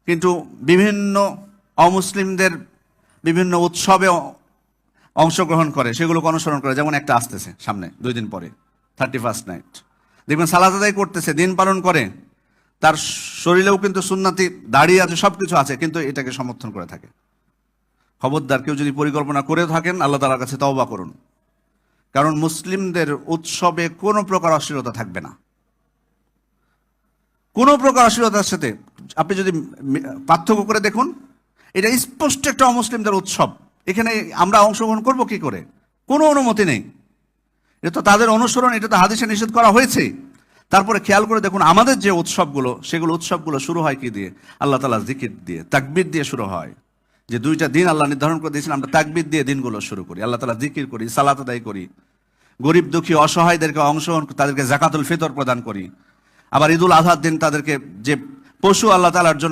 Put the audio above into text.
কিন্তু বিভিন্ন অমুসলিমদের বিভিন্ন উৎসবে অংশগ্রহণ করে, সেগুলোকে অনুসরণ করে। যেমন একটা আসতেছে সামনে 2 দিন পরে, 31st নাইট, দেখবেন সালাত আদায় করতেছে, দিন পালন করে, তার শরীরেও কিন্তু সুন্নাতি দাড়ি আছে, সব কিছু আছে, কিন্তু এটাকে সমর্থন করে থাকে। খবরদার, কেউ যদি পরিকল্পনা করে থাকেন, আল্লাহ তাআলার কাছে তওবা করুন। কারণ মুসলিমদের উৎসবে কোনো প্রকার অশ্লীলতা থাকবে না, কোনো প্রকার অশ্লীলতার সাথে। আপনি যদি পার্থক্য করে দেখুন, এটা স্পষ্ট একটা অমুসলিমদের উৎসব। এখানে আমরা অংশগ্রহণ করব কি করে? কোনো অনুমতি নেই। এটা তো তাদের অনুসরণ, এটা তো হাদিসে নিষেধ করা হয়েছে। তারপরে খেয়াল করে দেখুন, আমাদের যে উৎসবগুলো, সেগুলো উৎসবগুলো শুরু হয় কি দিয়ে? আল্লাহ তাআলা জিকির দিয়ে, তাকবীর দিয়ে শুরু হয়। যে 2টা দিন আল্লাহ নির্ধারণ করে দিয়েছেন, আমরা তাকবীর দিয়ে দিনগুলো শুরু করি, আল্লাহ তাআলা জিকির করি, সালাত আদায় করি, গরিব দুঃখী অসহায়দেরকে অংশগ্রহণ, তাদেরকে যাকাতুল ফিতর প্রদান করি। আবার ঈদুল আজহার দিন তাদেরকে যে পশু আল্লাহ তাআলার জন্য